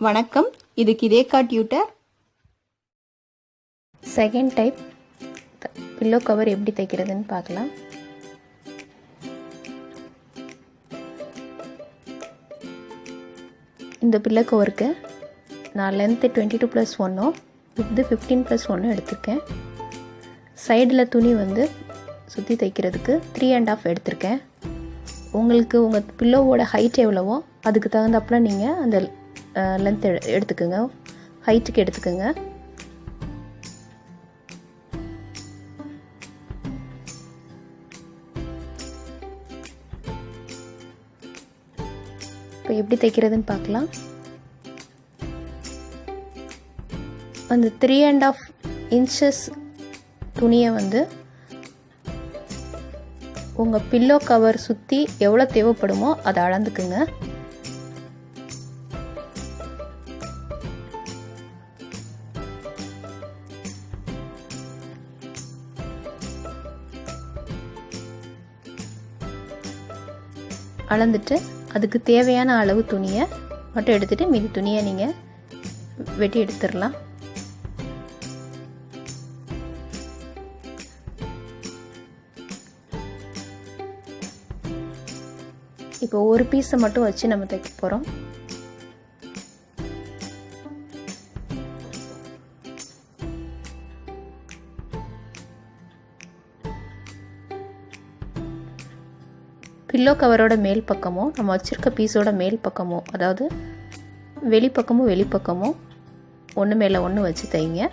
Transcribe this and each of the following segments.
வணக்கம், இது கிரேக்கா tutor. Second type pillow cover எப்படி தைக்கிறதுன்னு பார்க்கலாம். இந்த பில்லோ கவருக்கு நான் லென்த்து 22+1 வித்து 15+1 எடுத்திருக்கேன். சைடில் துணி சுற்றி தைக்கிறதுக்கு 3.5 எடுத்திருக்கேன். உங்களுக்கு உங்கள் பில்லோவோட ஹைட் எவ்வளவோ அதுக்கு தகுந்தாப்புல நீங்கள் அந்த லென்த் எடுத்துக்கோங்க, ஹைட்டுக்கு எடுத்துக்கோங்க. இப்போ எப்படி தைக்கிறதுன்னு பார்க்கலாம். அந்த 3.5 இன்ச்சஸ் துணியை உங்கள் பில்லோ கவர் சுற்றி எவ்வளோ தேவைப்படுமோ அதை அளந்துக்குங்க. அளந்துட்டு அதுக்கு தேவையான அளவு துணியை மட்டும் எடுத்துகிட்டு மீதி துணியை நீங்கள் வெட்டி எடுத்துடலாம். இப்போ ஒரு பீஸை மட்டும் வச்சு நம்ம தைக்க போகிறோம். பில்லோ கவரோட மேல் பக்கமும் நம்ம வச்சுருக்க பீஸோட மேல் பக்கமும், அதாவது வெளிப்பக்கமும் ஒன்று மேலே ஒன்று வச்சு தைங்க.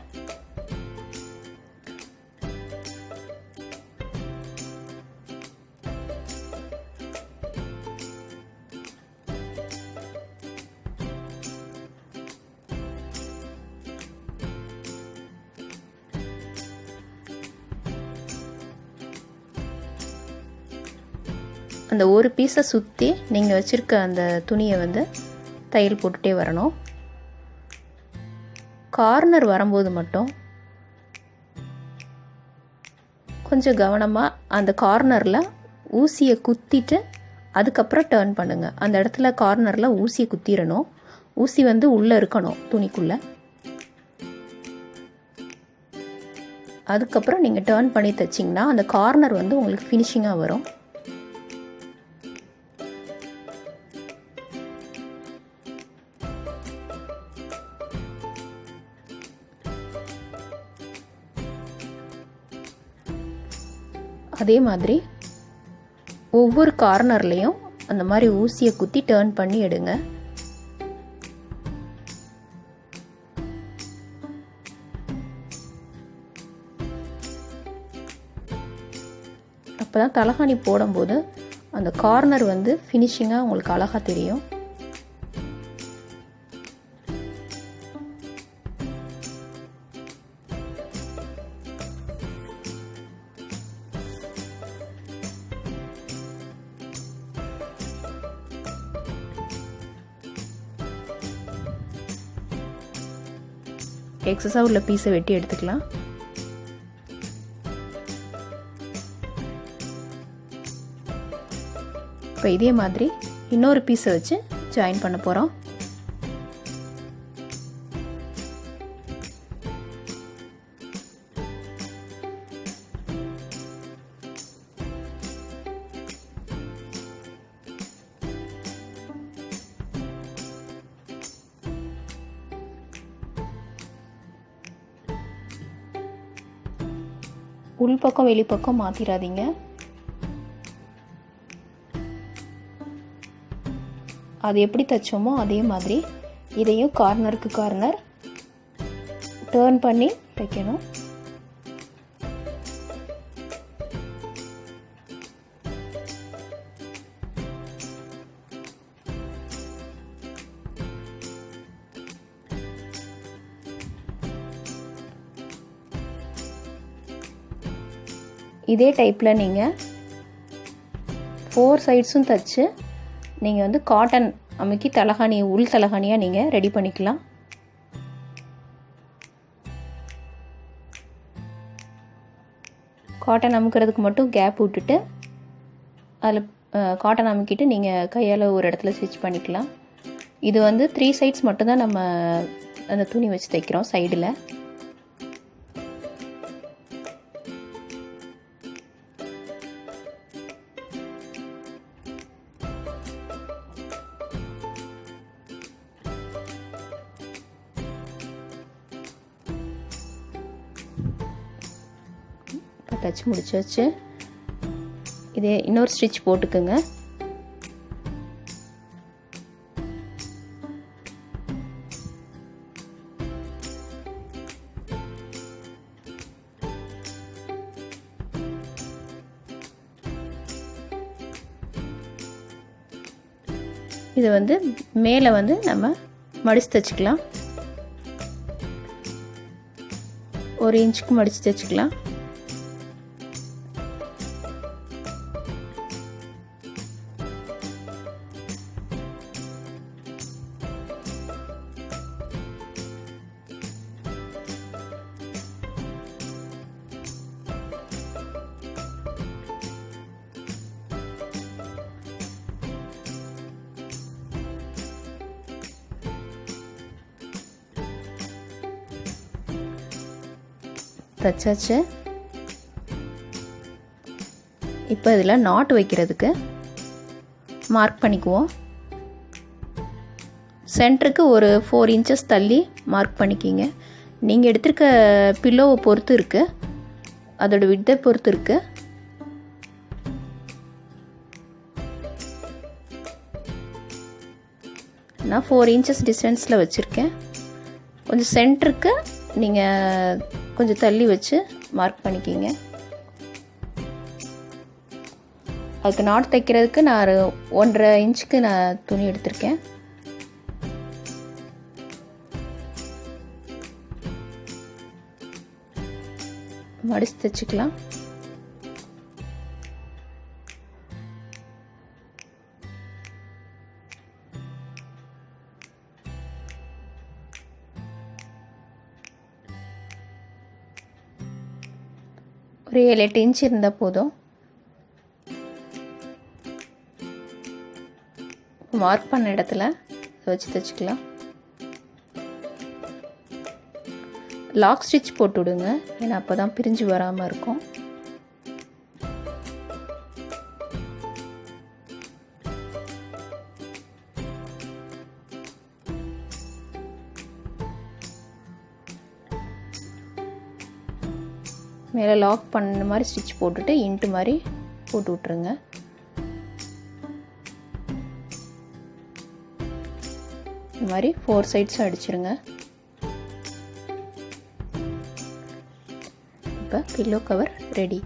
அந்த ஒரு பீஸை சுற்றி நீங்கள் வச்சுருக்க அந்த துணியை தையல் போட்டுகிட்டே வரணும். கார்னர் வரும்போது மட்டும் கொஞ்சம் கவனமாக அந்த கார்னரில் ஊசியை குத்திட்டு அதுக்கப்புறம் டர்ன் பண்ணுங்கள். அந்த இடத்துல கார்னரில் ஊசியை குத்திடணும். ஊசி உள்ளே இருக்கணும் துணிக்குள்ளே. அதுக்கப்புறம் நீங்கள் டர்ன் பண்ணி தைச்சிங்கன்னா அந்த கார்னர் உங்களுக்கு ஃபினிஷிங்காக வரும். அதே மாதிரி ஒவ்வொரு கார்னர்லேயும் அந்த மாதிரி ஊசியை குத்தி டர்ன் பண்ணி எடுங்க. அப்போ தான் தலகாணி போடும்போது அந்த கார்னர் ஃபினிஷிங்காக உங்களுக்கு அழகாக தெரியும். எக்ஸஸாக உள்ள பீஸை வெட்டி எடுத்துக்கலாம். இப்போ இதே மாதிரி இன்னொரு பீஸை வச்சு ஜாயின் பண்ண போகிறோம். உள்பக்கம் வெளிப்பக்கம் மாற்றிடாதீங்க. அது எப்படி தைச்சோமோ அதே மாதிரி இதையும் கார்னருக்கு கார்னர் டர்ன் பண்ணி தைக்கணும். இதே டைப்பில் நீங்கள் 4 சைட்ஸும் தைச்சு நீங்கள் காட்டன் அமுக்கி தலகாணி உள் தலகாணியாக நீங்கள் ரெடி பண்ணிக்கலாம். காட்டன் அமுக்கிறதுக்கு மட்டும் கேப் விட்டுட்டு அதில் காட்டன் அமுக்கிட்டு நீங்கள் கையால் ஒரு இடத்துல ஸ்டிச் பண்ணிக்கலாம். இது வந்து 3 சைட்ஸ் மட்டும்தான் நம்ம அந்த துணி வச்சு தைக்கிறோம் சைடில். தச்சு முடிச்சாச்சு. இதே இன்னொரு ஸ்டிச் போட்டுக்குங்க. இது வந்து மேலே வந்து நம்ம மடித்து தைச்சிக்கலாம். 1 இன்ச்சுக்கு மடித்து தைச்சிக்கலாம். தச்சாச்சு. இப்போ இதில் நாட் வைக்கிறதுக்கு மார்க் பண்ணிக்குவோம். சென்டருக்கு ஒரு 4 இன்ச்சஸ் தள்ளி மார்க் பண்ணிக்கிங்க. நீங்கள் எடுத்திருக்க பில்லோவை பொறுத்து இருக்குது, அதோட விட்தை பொறுத்து இருக்குது. நான் 4 இன்ச்சஸ் டிஸ்டன்ஸில் வச்சுருக்கேன். கொஞ்சம் சென்டருக்கு நீங்கள் கொஞ்சம் தள்ளி வச்சு மார்க் பண்ணிக்கிங்க. அதுக்கு நாட் தைக்கிறதுக்கு நான் 1.5 இன்ச்சுக்கு நான் துணி எடுத்திருக்கேன். மடிச்சு தைச்சிக்கலாம். ஒரு 7-8 இன்ச் இருந்தால் போதும். மார்க் பண்ண இடத்துல வச்சு தைச்சிக்கலாம். லாக் ஸ்டிச் போட்டு விடுங்க, ஏன்னா அப்போ தான் பிரிஞ்சு வராமல் இருக்கும். மேலே லாக் பண்ண மாதிரி ஸ்டிச் போட்டுட்டு இன்ட்டு மாதிரி போட்டு விட்ருங்க. இந்த மாதிரி 4 சைட்ஸும் அடிச்சிருங்க. இப்போ பில்லோ கவர் ரெடி.